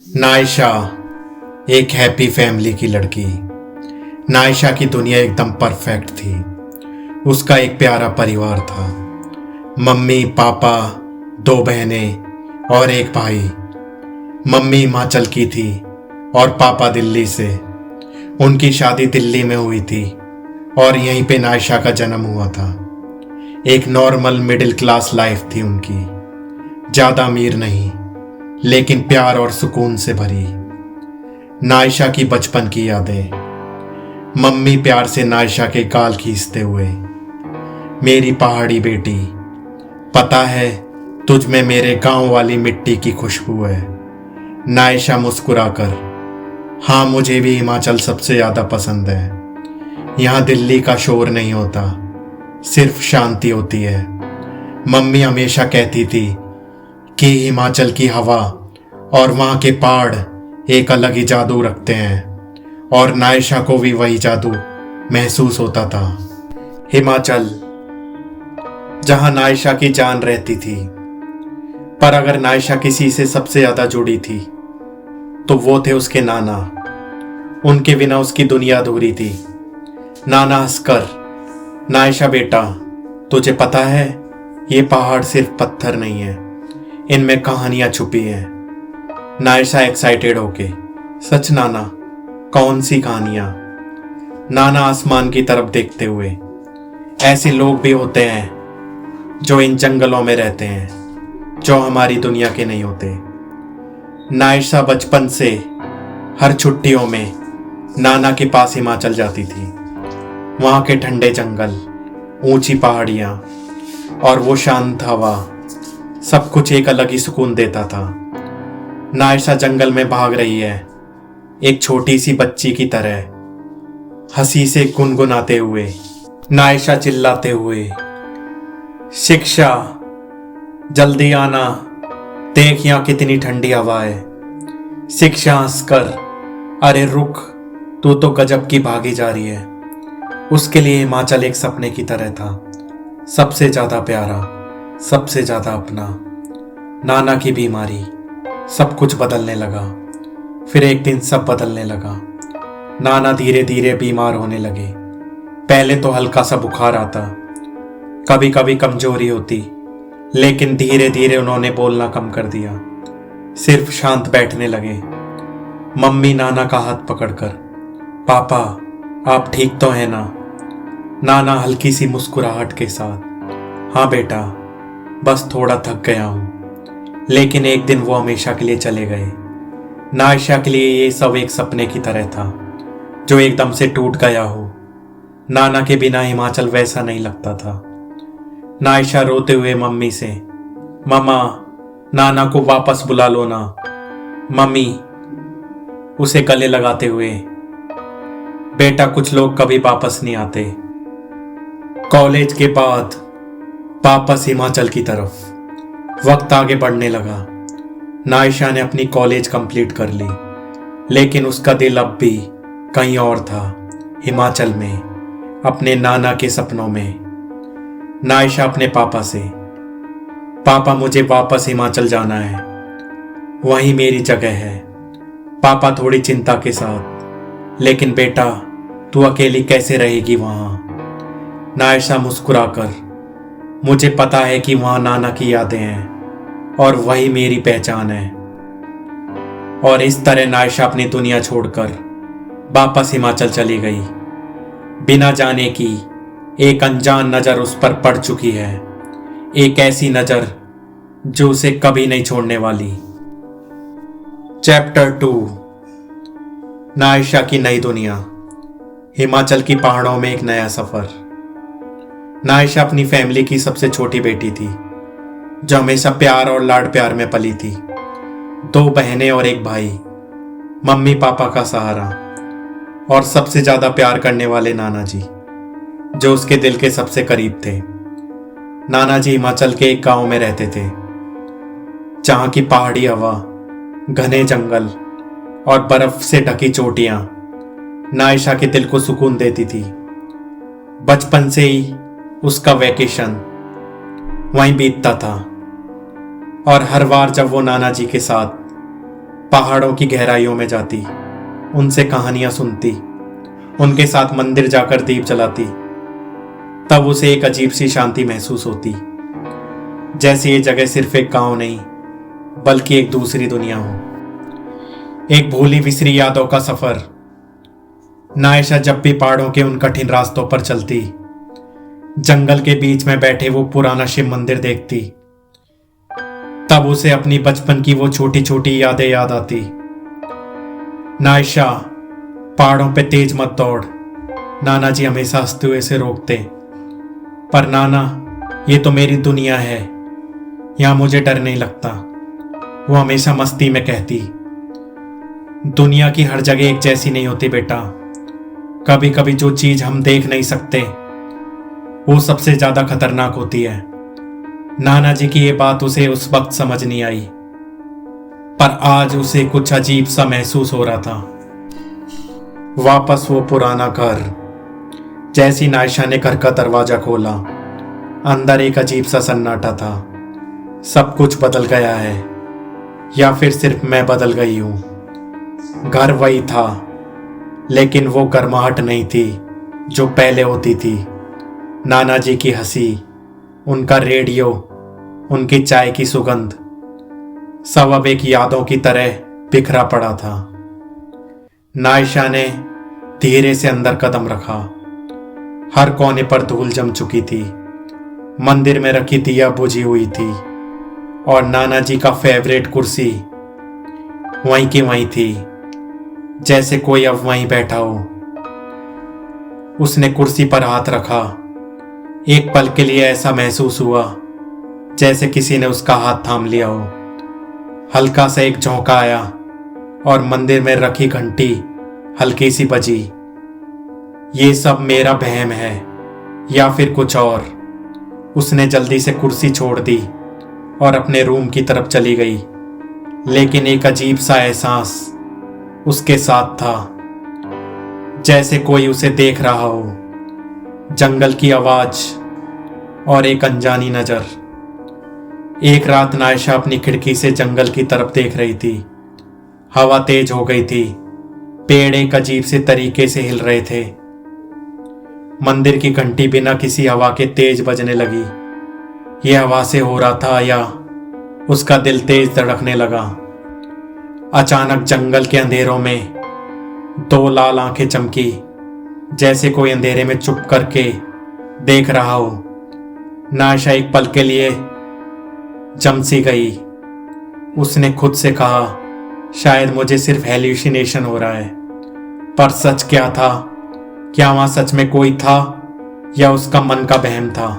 नायशा एक happy family की लड़की। नायशा की दुनिया एकदम परफेक्ट थी। उसका एक प्यारा परिवार था। मम्मी, पापा, दो बहनें और एक भाई। मम्मी हिमाचल की थी और पापा दिल्ली से। उनकी शादी दिल्ली में हुई थी और यहीं पे नायशा का जन्म हुआ था। एक नॉर्मल मिडिल क्लास लाइफ थी उनकी। ज़्यादा अमीर नहीं, लेकिन प्यार और सुकून से भरी। नायशा की बचपन की यादें। मम्मी प्यार से नायशा के गाल खींचते हुए, मेरी पहाड़ी बेटी, पता है तुझ में मेरे गांव वाली मिट्टी की खुशबू है। नायशा मुस्कुराकर, हाँ मुझे भी हिमाचल सबसे ज़्यादा पसंद है। यहाँ दिल्ली का शोर नहीं होता, सिर्फ शांति होती है। मम्मी हमेशा कहती थी कि हिमाचल की हवा और वहाँ के पहाड़ एक अलग ही जादू रखते हैं, और नायशा को भी वही जादू महसूस होता था। हिमाचल, जहाँ नायशा की जान रहती थी। पर अगर नायशा किसी से सबसे ज़्यादा जुड़ी थी तो वो थे उसके नाना। उनके बिना उसकी दुनिया अधूरी थी। नाना हंसकर, नायशा बेटा, तुझे पता है ये पहाड़ सिर्फ पत्थर नहीं है, इनमें कहानियां छुपी हैं। नायशा एक्साइटेड होके, सच नाना, कौन सी कहानियां? नाना आसमान की तरफ देखते हुए, ऐसे लोग भी होते हैं जो इन जंगलों में रहते हैं, जो हमारी दुनिया के नहीं होते। नायशा बचपन से हर छुट्टियों में नाना के पास हिमाचल जाती थी। वहाँ के ठंडे जंगल, ऊंची पहाड़ियाँ और वो शांत हवा, सब कुछ एक अलग ही सुकून देता था। नायशा जंगल में भाग रही है, एक छोटी सी बच्ची की तरह, हंसी से गुनगुनाते हुए। नायशा चिल्लाते हुए, शिक्षा, जल्दी आना, देख यहाँ कितनी ठंडी हवा है। शिक्षा हंसकर, अरे रुक, तू तो गजब की भागी जा रही है। उसके लिए हिमाचल एक सपने की तरह था, सबसे ज्यादा प्यारा, सबसे ज्यादा अपना। नाना की बीमारी, सब कुछ बदलने लगा। फिर एक दिन सब बदलने लगा। नाना धीरे धीरे बीमार होने लगे। पहले तो हल्का सा बुखार आता, कभी कभी कमजोरी होती, लेकिन धीरे धीरे उन्होंने बोलना कम कर दिया, सिर्फ शांत बैठने लगे। मम्मी नाना का हाथ पकड़कर, पापा आप ठीक तो हैं ना? नाना हल्की सी मुस्कुराहट के साथ, हाँ बेटा, बस थोड़ा थक गया हूँ। लेकिन एक दिन वो हमेशा के लिए चले गए। नायशा के लिए ये सब एक सपने की तरह था जो एकदम से टूट गया हो। नाना के बिना हिमाचल वैसा नहीं लगता था। नायशा रोते हुए मम्मी से, मम्मा नाना को वापस बुला लो ना। मम्मी उसे गले लगाते हुए, बेटा कुछ लोग कभी वापस नहीं आते। कॉलेज के बाद वापस हिमाचल की तरफ वक्त आगे बढ़ने लगा। नायशा ने अपनी कॉलेज कंप्लीट कर ली, लेकिन उसका दिल अब भी कहीं और था, हिमाचल में, अपने नाना के सपनों में। नायशा अपने पापा से, पापा मुझे वापस हिमाचल जाना है, वहीं मेरी जगह है। पापा थोड़ी चिंता के साथ, लेकिन बेटा तू अकेली कैसे रहेगी वहाँ? नायशा मुस्कुराकर, मुझे पता है कि वहाँ नाना की यादें हैं और वही मेरी पहचान है। और इस तरह नायशा अपनी दुनिया छोड़कर वापस हिमाचल चली गई, बिना जाने की एक अनजान नज़र उस पर पड़ चुकी है, एक ऐसी नज़र जो उसे कभी नहीं छोड़ने वाली। चैप्टर 2, नायशा की नई दुनिया। हिमाचल की पहाड़ों में एक नया सफ़र। नायशा अपनी फैमिली की सबसे छोटी बेटी थी, जो हमेशा प्यार और लाड प्यार में पली थी। दो बहनें और एक भाई, मम्मी पापा का सहारा, और सबसे ज़्यादा प्यार करने वाले नाना जी, जो उसके दिल के सबसे करीब थे। नाना जी हिमाचल के एक गांव में रहते थे, जहाँ की पहाड़ी हवा, घने जंगल और बर्फ से ढकी चोटियाँ नायशा के दिल को सुकून देती थी। बचपन से ही उसका वैकेशन वहीं बीतता था, और हर बार जब वो नाना जी के साथ पहाड़ों की गहराइयों में जाती, उनसे कहानियां सुनती, उनके साथ मंदिर जाकर दीप जलाती। तब उसे एक अजीब सी शांति महसूस होती, जैसे ये जगह सिर्फ एक गांव नहीं बल्कि एक दूसरी दुनिया हो, एक भूली बिसरी यादों का सफर। नायशा जब भी पहाड़ों के उन कठिन रास्तों पर चलती, जंगल के बीच में बैठे वो पुराना शिव मंदिर देखती, तब उसे अपनी बचपन की वो छोटी छोटी यादें याद आती। नायशा, पहाड़ों पे तेज मत दौड़, नाना जी हमेशा हंसते हुए से रोकते। पर नाना, ये तो मेरी दुनिया है, यहां मुझे डर नहीं लगता, वो हमेशा मस्ती में कहती। दुनिया की हर जगह एक जैसी नहीं होती बेटा, कभी कभी जो चीज हम देख नहीं सकते वो सबसे ज्यादा खतरनाक होती है। नाना जी की ये बात उसे उस वक्त समझ नहीं आई, पर आज उसे कुछ अजीब सा महसूस हो रहा था। वापस वो पुराना घर। जैसी नायशा ने घर का दरवाजा खोला, अंदर एक अजीब सा सन्नाटा था। सब कुछ बदल गया है, या फिर सिर्फ मैं बदल गई हूं। घर वही था, लेकिन वो गर्माहट नहीं थी जो पहले होती थी। नाना जी की हंसी, उनका रेडियो, उनकी चाय की सुगंध, सब अब एक यादों की तरह बिखरा पड़ा था। नायशा ने धीरे से अंदर कदम रखा। हर कोने पर धूल जम चुकी थी, मंदिर में रखी दिया बुझी हुई थी, और नाना जी का फेवरेट कुर्सी वहीं की वहीं थी, जैसे कोई अब वहीं बैठा हो। उसने कुर्सी पर हाथ रखा। एक पल के लिए ऐसा महसूस हुआ जैसे किसी ने उसका हाथ थाम लिया हो। हल्का सा एक झोंका आया और मंदिर में रखी घंटी हल्की सी बजी। ये सब मेरा वहम है या फिर कुछ और? उसने जल्दी से कुर्सी छोड़ दी और अपने रूम की तरफ चली गई, लेकिन एक अजीब सा एहसास उसके साथ था, जैसे कोई उसे देख रहा हो। जंगल की आवाज और एक अनजानी नजर। एक रात नायशा अपनी खिड़की से जंगल की तरफ देख रही थी। हवा तेज हो गई थी, पेड़ एक अजीब से तरीके से हिल रहे थे। मंदिर की घंटी बिना किसी हवा के तेज बजने लगी। यह हवा से हो रहा था या उसका दिल तेज धड़कने लगा। अचानक जंगल के अंधेरों में दो लाल आंखें चमकी, जैसे कोई अंधेरे में चुप करके देख रहा हो। नायशा एक पल के लिए जम सी गई। उसने खुद से कहा, शायद मुझे सिर्फ हेल्यूसिनेशन हो रहा है। पर सच क्या था? क्या वहां सच में कोई था या उसका मन का वहम था?